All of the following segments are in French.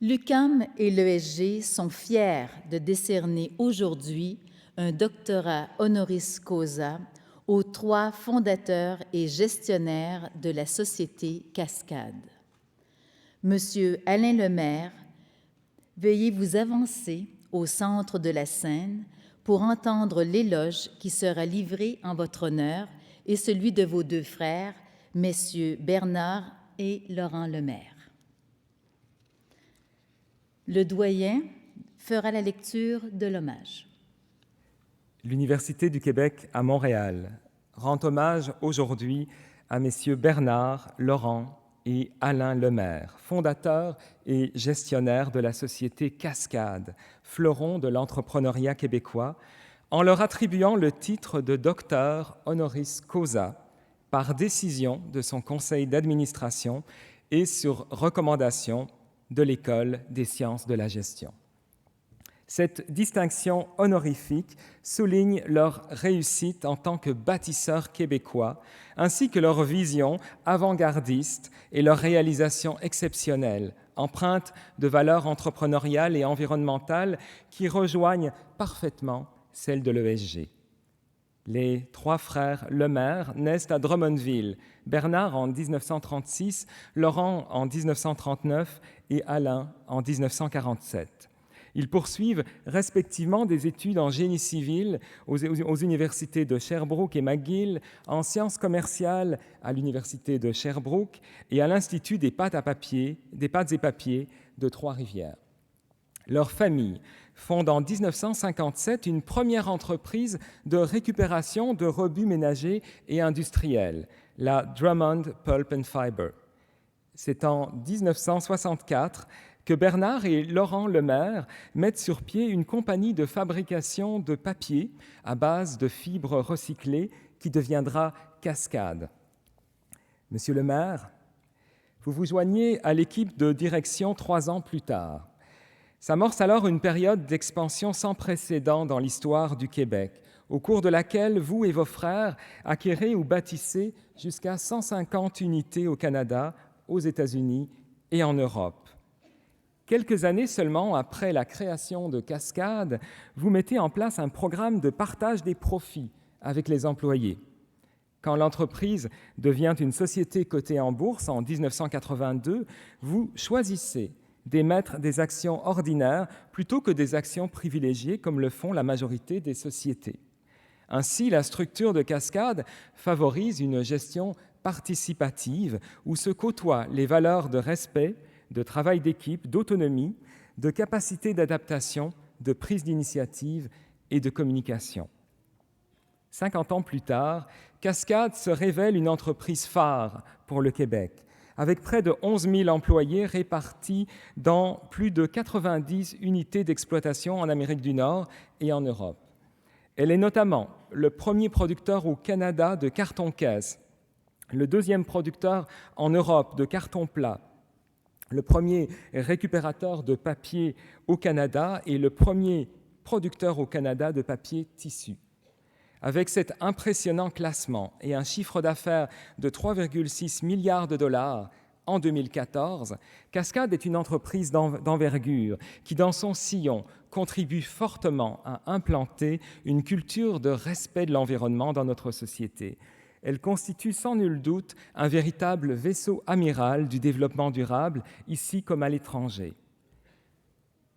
L'UQAM et l'ESG sont fiers de décerner aujourd'hui un doctorat honoris causa aux 3 fondateurs et gestionnaires de la société Cascade. Monsieur Alain Lemaire, veuillez vous avancer au centre de la scène pour entendre l'éloge qui sera livré en votre honneur et celui de vos 2 frères, messieurs Bernard et Laurent Lemaire. Le doyen fera la lecture de l'hommage. L'Université du Québec à Montréal rend hommage aujourd'hui à messieurs Bernard, Laurent et Alain Lemaire, fondateurs et gestionnaires de la société Cascade, fleuron de l'entrepreneuriat québécois, en leur attribuant le titre de docteur honoris causa par décision de son conseil d'administration et sur recommandation de l'École des sciences de la gestion. Cette distinction honorifique souligne leur réussite en tant que bâtisseurs québécois, ainsi que leur vision avant-gardiste et leur réalisation exceptionnelle, empreinte de valeurs entrepreneuriales et environnementales qui rejoignent parfaitement celles de l'ESG. Les 3 frères Lemaire naissent à Drummondville, Bernard en 1936, Laurent en 1939 et Alain en 1947. Ils poursuivent respectivement des études en génie civil aux universités de Sherbrooke et McGill, en sciences commerciales à l'université de Sherbrooke et à l'Institut des pâtes et papiers de Trois-Rivières. Leur famille fonde en 1957 une première entreprise de récupération de rebuts ménagers et industriels, la Drummond Pulp and Fiber. C'est en 1964 que Bernard et Laurent Lemaire mettent sur pied une compagnie de fabrication de papier à base de fibres recyclées qui deviendra Cascade. Monsieur Lemaire, vous vous joignez à l'équipe de direction 3 ans plus tard. S'amorce alors une période d'expansion sans précédent dans l'histoire du Québec, au cours de laquelle vous et vos frères acquérez ou bâtissez jusqu'à 150 unités au Canada, aux États-Unis et en Europe. Quelques années seulement après la création de Cascade, vous mettez en place un programme de partage des profits avec les employés. Quand l'entreprise devient une société cotée en bourse en 1982, vous choisissez d'émettre des actions ordinaires plutôt que des actions privilégiées comme le font la majorité des sociétés. Ainsi, la structure de Cascade favorise une gestion participative où se côtoient les valeurs de respect, de travail d'équipe, d'autonomie, de capacité d'adaptation, de prise d'initiative et de communication. 50 ans plus tard, Cascade se révèle une entreprise phare pour le Québec, avec près de 11 000 employés répartis dans plus de 90 unités d'exploitation en Amérique du Nord et en Europe. Elle est notamment le premier producteur au Canada de carton-caisse, le 2e producteur en Europe de carton plat, le premier récupérateur de papier au Canada et le premier producteur au Canada de papier tissu. Avec cet impressionnant classement et un chiffre d'affaires de 3,6 milliards de dollars en 2014, Cascade est une entreprise d'envergure qui, dans son sillon, contribue fortement à implanter une culture de respect de l'environnement dans notre société. Elle constitue sans nul doute un véritable vaisseau amiral du développement durable, ici comme à l'étranger.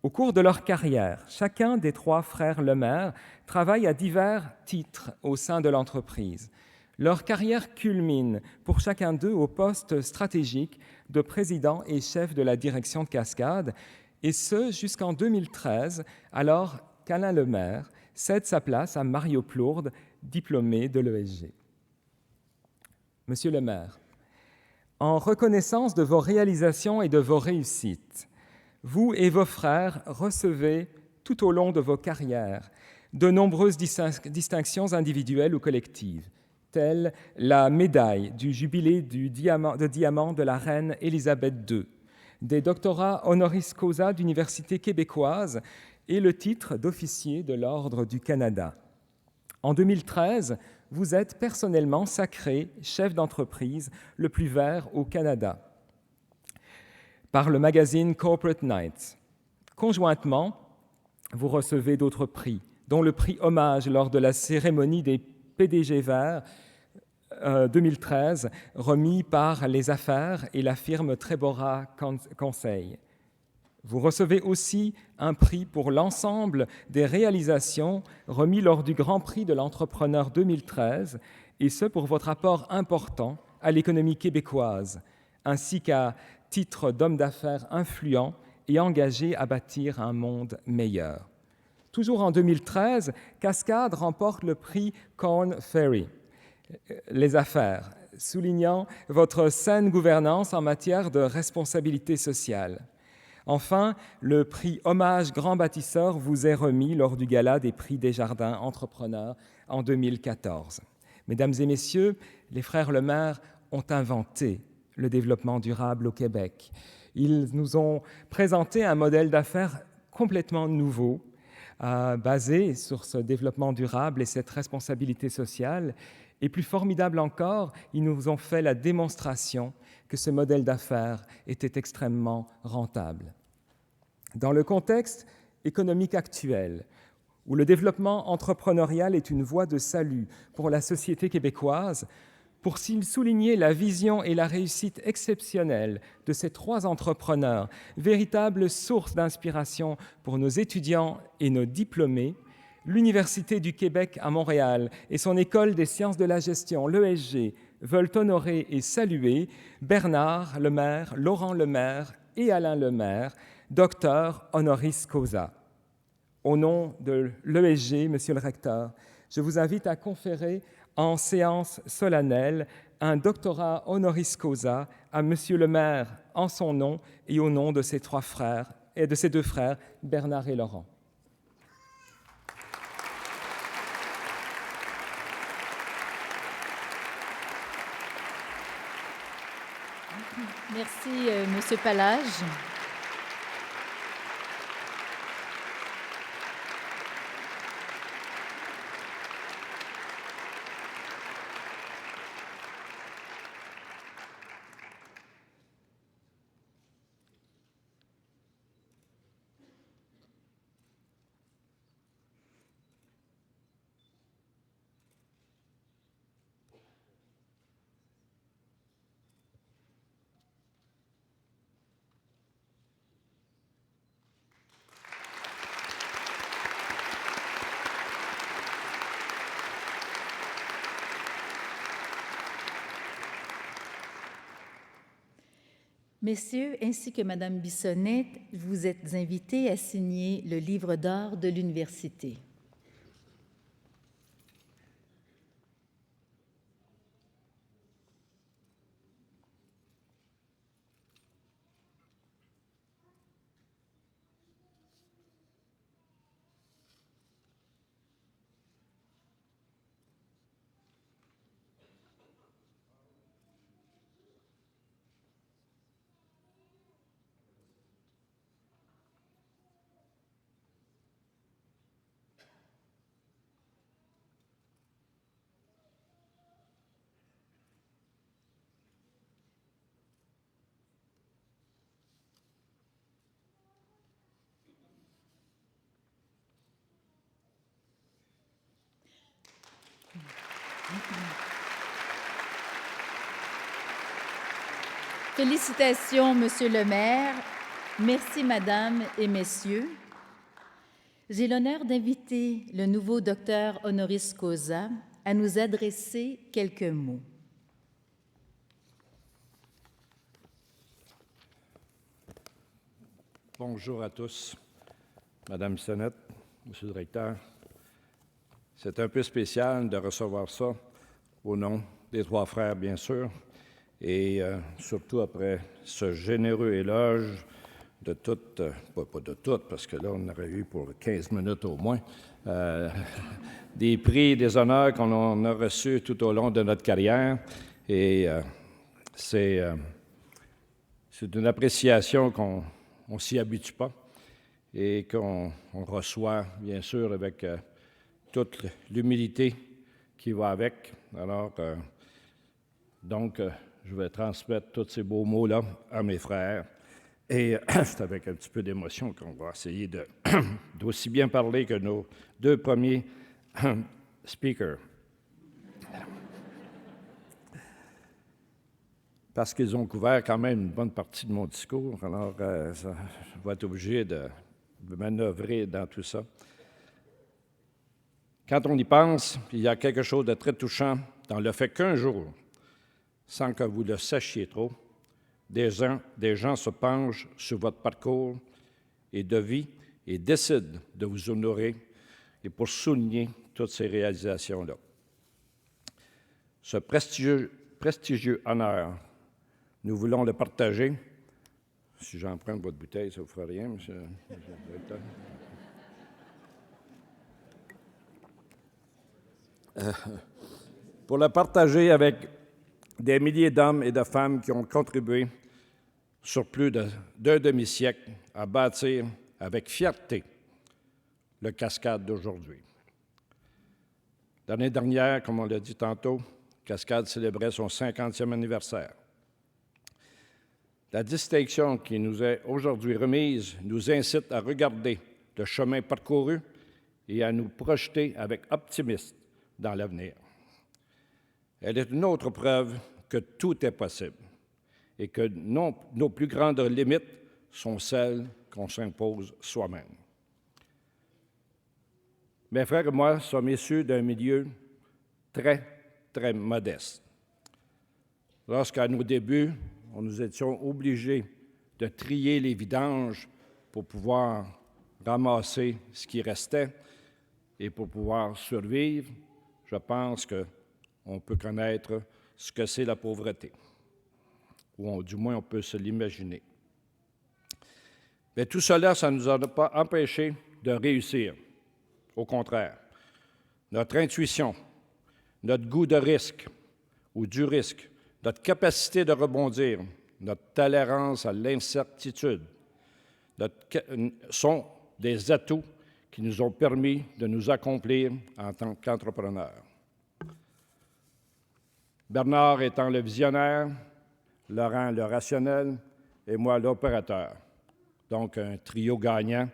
Au cours de leur carrière, chacun des 3 frères Lemaire travaille à divers titres au sein de l'entreprise. Leur carrière culmine pour chacun d'eux au poste stratégique de président et chef de la direction de Cascade, et ce jusqu'en 2013, alors qu'Alain Lemaire cède sa place à Mario Plourde, diplômé de l'ESG. Monsieur Lemaire, en reconnaissance de vos réalisations et de vos réussites, vous et vos frères recevez, tout au long de vos carrières, de nombreuses distinctions individuelles ou collectives, telles la médaille du jubilé de diamant de la reine Élisabeth II, des doctorats honoris causa d'universités québécoises et le titre d'officier de l'Ordre du Canada. En 2013, vous êtes personnellement sacré chef d'entreprise le plus vert au Canada par le magazine Corporate Knights. Conjointement, vous recevez d'autres prix, dont le prix Hommage lors de la cérémonie des PDG Verts 2013, remis par Les Affaires et la firme Trébora Conseil. Vous recevez aussi un prix pour l'ensemble des réalisations remis lors du Grand Prix de l'entrepreneur 2013, et ce pour votre apport important à l'économie québécoise, ainsi qu'à titre d'homme d'affaires influent et engagé à bâtir un monde meilleur. Toujours en 2013, Cascade remporte le prix Korn Ferry, Les Affaires, soulignant votre saine gouvernance en matière de responsabilité sociale. Enfin, le prix Hommage Grand Bâtisseur vous est remis lors du Gala des prix Desjardins Entrepreneurs en 2014. Mesdames et messieurs, les frères Lemaire ont inventé le développement durable au Québec. Ils nous ont présenté un modèle d'affaires complètement nouveau, basé sur ce développement durable et cette responsabilité sociale. Et plus formidable encore, ils nous ont fait la démonstration que ce modèle d'affaires était extrêmement rentable. Dans le contexte économique actuel, où le développement entrepreneurial est une voie de salut pour la société québécoise, pour souligner la vision et la réussite exceptionnelle de ces 3 entrepreneurs, véritable source d'inspiration pour nos étudiants et nos diplômés, l'Université du Québec à Montréal et son École des sciences de la gestion, l'ESG, veulent honorer et saluer Bernard Lemaire, Laurent Lemaire et Alain Lemaire, docteurs honoris causa. Au nom de l'ESG, Monsieur le recteur, je vous invite à conférer en séance solennelle un doctorat honoris causa à Monsieur Lemaire en son nom et au nom de ses 3 frères et de ses 2 frères, Bernard et Laurent. Merci, Monsieur Palage. Messieurs, ainsi que Madame Bissonnette, vous êtes invités à signer le livre d'or de l'Université. Félicitations, Monsieur le maire. Merci, Madame et Messieurs. J'ai l'honneur d'inviter le nouveau docteur honoris causa à nous adresser quelques mots. Bonjour à tous, Madame Bissonnette, Monsieur le directeur. C'est un peu spécial de recevoir ça au nom des 3 frères, bien sûr, et surtout après ce généreux éloge de toutes, pas de toutes, parce que là, on aurait eu pour 15 minutes au moins, des prix et des honneurs qu'on a reçus tout au long de notre carrière. Et c'est une appréciation qu'on ne s'y habitue pas et qu'on reçoit, bien sûr, avec toute l'humilité qui va avec. Alors, donc, je vais transmettre tous ces beaux mots-là à mes frères Et c'est avec un petit peu d'émotion qu'on va essayer d'aussi bien parler que nos deux premiers speakers. Parce qu'ils ont couvert quand même une bonne partie de mon discours, alors je vais être obligé de manœuvrer dans tout ça. Quand on y pense, il y a quelque chose de très touchant dans le fait qu'un jour, sans que vous le sachiez trop, des gens se penchent sur votre parcours et de vie et décident de vous honorer et pour souligner toutes ces réalisations-là. Ce prestigieux honneur, nous voulons le partager. Si j'emprunte votre bouteille, ça ne vous fera rien, monsieur le directeur. Pour le partager avec des milliers d'hommes et de femmes qui ont contribué sur plus d'un demi-siècle à bâtir avec fierté le Cascade d'aujourd'hui. L'année dernière, comme on l'a dit tantôt, Cascade célébrait son 50e anniversaire. La distinction qui nous est aujourd'hui remise nous incite à regarder le chemin parcouru et à nous projeter avec optimisme dans l'avenir. Elle est une autre preuve que tout est possible et que nos plus grandes limites sont celles qu'on s'impose soi-même. Mes frères et moi sommes issus d'un milieu très, très modeste. Lorsqu'à nos débuts, nous étions obligés de trier les vidanges pour pouvoir ramasser ce qui restait et pour pouvoir survivre, je pense qu'on peut connaître ce que c'est la pauvreté, ou du moins on peut se l'imaginer. Mais tout cela, ça ne nous a pas empêchés de réussir. Au contraire, notre intuition, notre goût de risque ou du risque, notre capacité de rebondir, notre tolérance à l'incertitude sont des atouts qui nous ont permis de nous accomplir en tant qu'entrepreneurs. Bernard étant le visionnaire, Laurent le rationnel et moi l'opérateur. Donc un trio gagnant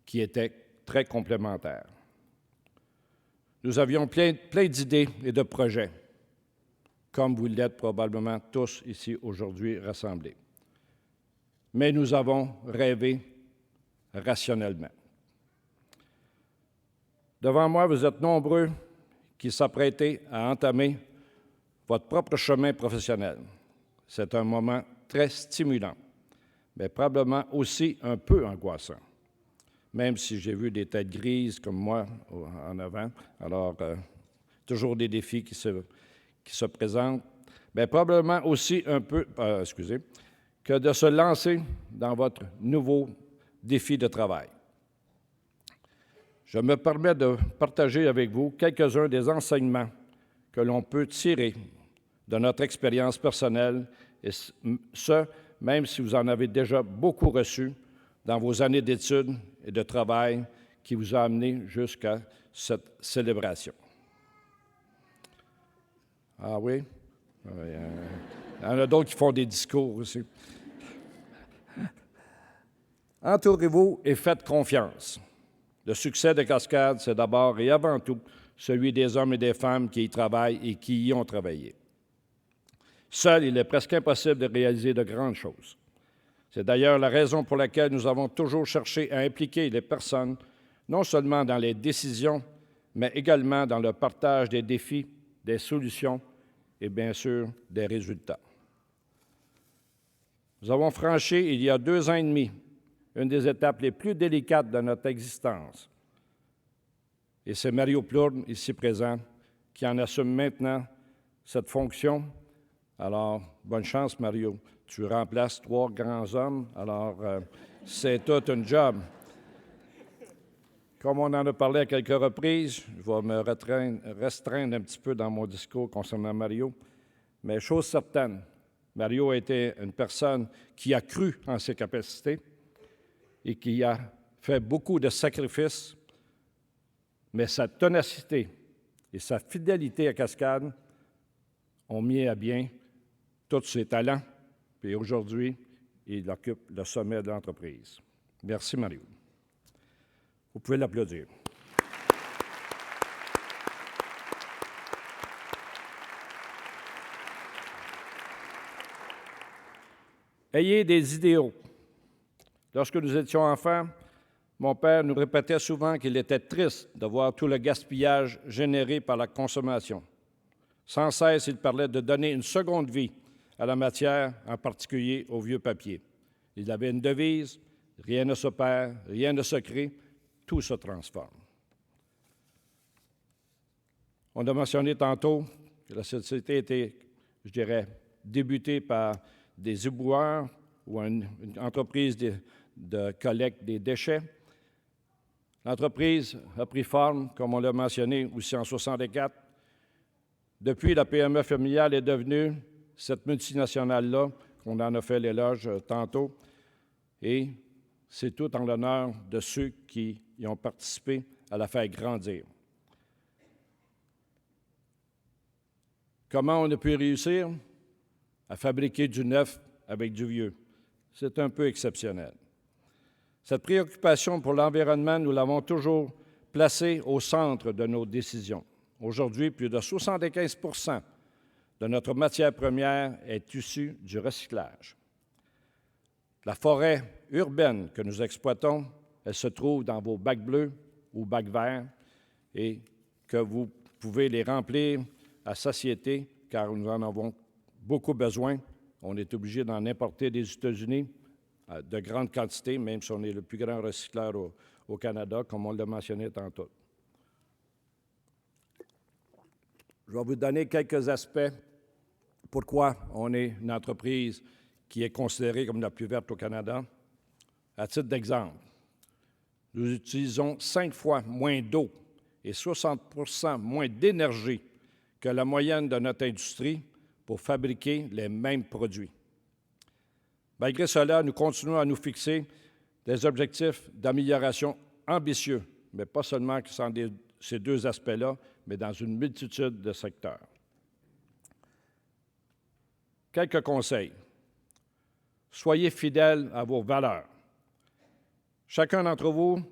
qui était très complémentaire. Nous avions plein d'idées et de projets, comme vous l'êtes probablement tous ici aujourd'hui rassemblés. Mais nous avons rêvé rationnellement. Devant moi, vous êtes nombreux qui s'apprêtez à entamer votre propre chemin professionnel. C'est un moment très stimulant, mais probablement aussi un peu angoissant, même si j'ai vu des têtes grises comme moi en avant. Alors, toujours des défis qui se présentent, mais probablement aussi un peu, que de se lancer dans votre nouveau défi de travail. Je me permets de partager avec vous quelques-uns des enseignements que l'on peut tirer de notre expérience personnelle, et ce, même si vous en avez déjà beaucoup reçu dans vos années d'études et de travail qui vous a amené jusqu'à cette célébration. Ah oui? Il y en a d'autres qui font des discours aussi. Entourez-vous et faites confiance. Le succès de Cascade, c'est d'abord et avant tout celui des hommes et des femmes qui y travaillent et qui y ont travaillé. Seul, il est presque impossible de réaliser de grandes choses. C'est d'ailleurs la raison pour laquelle nous avons toujours cherché à impliquer les personnes, non seulement dans les décisions, mais également dans le partage des défis, des solutions et bien sûr des résultats. Nous avons franchi, il y a 2 ans et demi, une des étapes les plus délicates de notre existence. Et c'est Mario Plourde, ici présent, qui en assume maintenant cette fonction. Alors, bonne chance, Mario. Tu remplaces 3 grands hommes, alors c'est tout un job. Comme on en a parlé à quelques reprises, je vais me restreindre un petit peu dans mon discours concernant Mario, mais chose certaine, Mario a été une personne qui a cru en ses capacités et qui a fait beaucoup de sacrifices, mais sa ténacité et sa fidélité à Cascade ont mis à bien tous ses talents. Et aujourd'hui, il occupe le sommet de l'entreprise. Merci, Mario. Vous pouvez l'applaudir. Ayez des idéaux. Lorsque nous étions enfants, mon père nous répétait souvent qu'il était triste de voir tout le gaspillage généré par la consommation. Sans cesse, il parlait de donner une seconde vie à la matière, en particulier au vieux papier. Il avait une devise, rien ne se perd, rien ne se crée, tout se transforme. On a mentionné tantôt que la société était, je dirais, débutée par des éboueurs ou une entreprise de collecte des déchets. L'entreprise a pris forme, comme on l'a mentionné aussi en 1964. Depuis, la PME familiale est devenue cette multinationale-là, qu'on en a fait l'éloge tantôt, et c'est tout en l'honneur de ceux qui y ont participé à la faire grandir. Comment on a pu réussir à fabriquer du neuf avec du vieux? C'est un peu exceptionnel. Cette préoccupation pour l'environnement, nous l'avons toujours placée au centre de nos décisions. Aujourd'hui, plus de 75 de notre matière première est issue du recyclage. La forêt urbaine que nous exploitons, elle se trouve dans vos bacs bleus ou bacs verts et que vous pouvez les remplir à satiété car nous en avons beaucoup besoin. On est obligé d'en importer des États-Unis de grandes quantités, même si on est le plus grand recycleur au Canada, comme on l'a mentionné tantôt. Je vais vous donner quelques aspects pourquoi on est une entreprise qui est considérée comme la plus verte au Canada. À titre d'exemple, nous utilisons 5 fois moins d'eau et 60 moins d'énergie que la moyenne de notre industrie pour fabriquer les mêmes produits. Malgré cela, nous continuons à nous fixer des objectifs d'amélioration ambitieux, mais pas seulement sans ces deux aspects-là, mais dans une multitude de secteurs. Quelques conseils. Soyez fidèles à vos valeurs. Chacun d'entre vous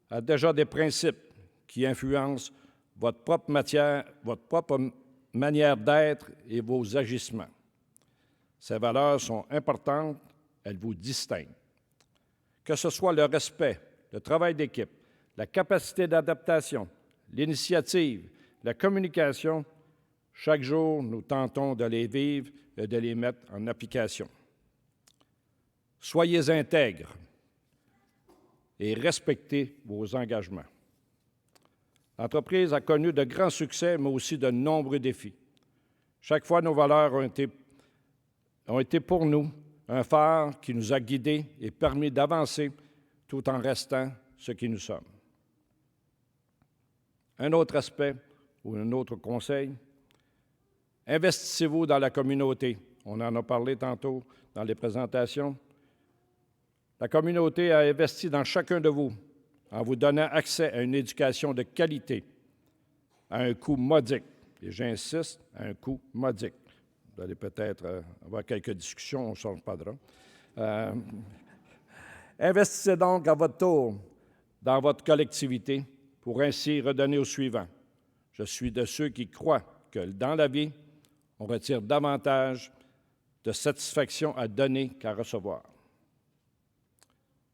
a déjà des principes qui influencent votre propre manière d'être et vos agissements. Ces valeurs sont importantes, elles vous distinguent. Que ce soit le respect, le travail d'équipe, la capacité d'adaptation, l'initiative, la communication, chaque jour, nous tentons de les vivre et de les mettre en application. Soyez intègres et respectez vos engagements. L'entreprise a connu de grands succès, mais aussi de nombreux défis. Chaque fois, nos valeurs ont été pour nous un phare qui nous a guidés et permis d'avancer tout en restant ce qui nous sommes. Un autre aspect ou un autre conseil, investissez-vous dans la communauté. On en a parlé tantôt dans les présentations. La communauté a investi dans chacun de vous en vous donnant accès à une éducation de qualité à un coût modique. Et j'insiste, à un coût modique. Vous allez peut-être avoir quelques discussions, on ne s'en reparlera. Investissez donc à votre tour dans votre collectivité pour ainsi redonner au suivant. Je suis de ceux qui croient que dans la vie, on retire davantage de satisfaction à donner qu'à recevoir.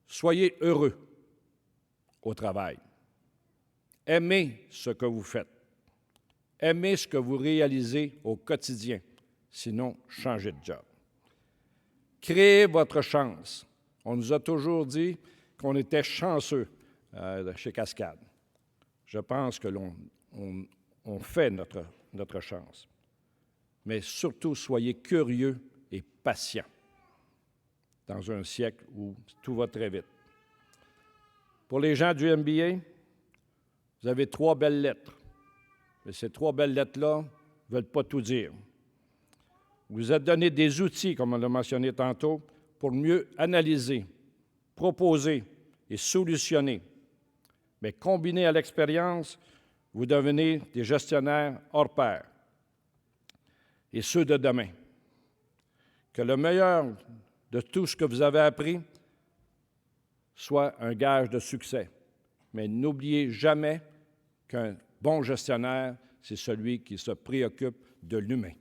Soyez heureux au travail. Aimez ce que vous faites. Aimez ce que vous réalisez au quotidien. Sinon, changez de job. Créez votre chance. On nous a toujours dit qu'on était chanceux chez Cascade. Je pense que on fait notre chance. Mais surtout, soyez curieux et patient dans un siècle où tout va très vite. Pour les gens du MBA, vous avez 3 belles lettres. Mais ces 3 belles lettres-là ne veulent pas tout dire. Vous êtes donné des outils, comme on l'a mentionné tantôt, pour mieux analyser, proposer et solutionner. Mais combiné à l'expérience, vous devenez des gestionnaires hors pair. Et ceux de demain. Que le meilleur de tout ce que vous avez appris soit un gage de succès. Mais n'oubliez jamais qu'un bon gestionnaire, c'est celui qui se préoccupe de l'humain.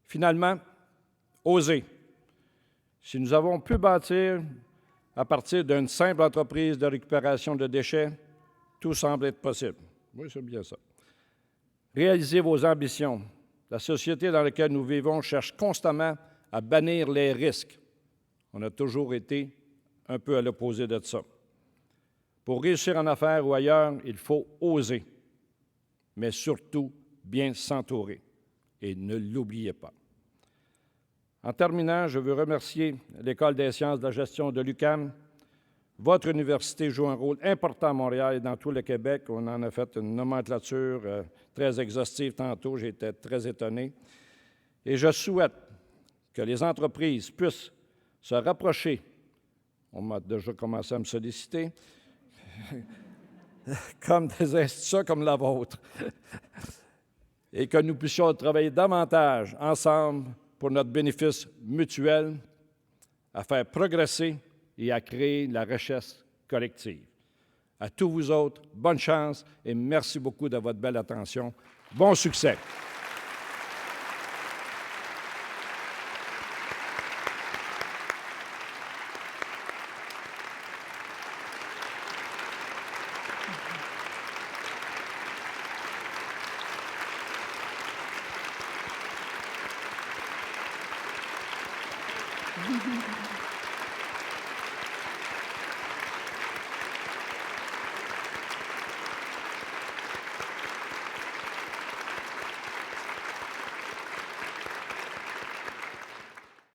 Finalement, osez. Si nous avons pu bâtir à partir d'une simple entreprise de récupération de déchets, tout semble être possible. Oui, c'est bien ça. Réalisez vos ambitions. La société dans laquelle nous vivons cherche constamment à bannir les risques. On a toujours été un peu à l'opposé de ça. Pour réussir en affaires ou ailleurs, il faut oser, mais surtout bien s'entourer. Et ne l'oubliez pas. En terminant, je veux remercier l'École des sciences de la gestion de l'UQAM. Votre université joue un rôle important à Montréal et dans tout le Québec. On en a fait une nomenclature très exhaustive tantôt. J'étais très étonné. Et je souhaite que les entreprises puissent se rapprocher. On m'a déjà commencé à me solliciter. Comme des institutions comme la vôtre. Et que nous puissions travailler davantage ensemble pour notre bénéfice mutuel, à faire progresser et à créer la richesse collective. À tous vous autres, bonne chance et merci beaucoup de votre belle attention. Bon succès!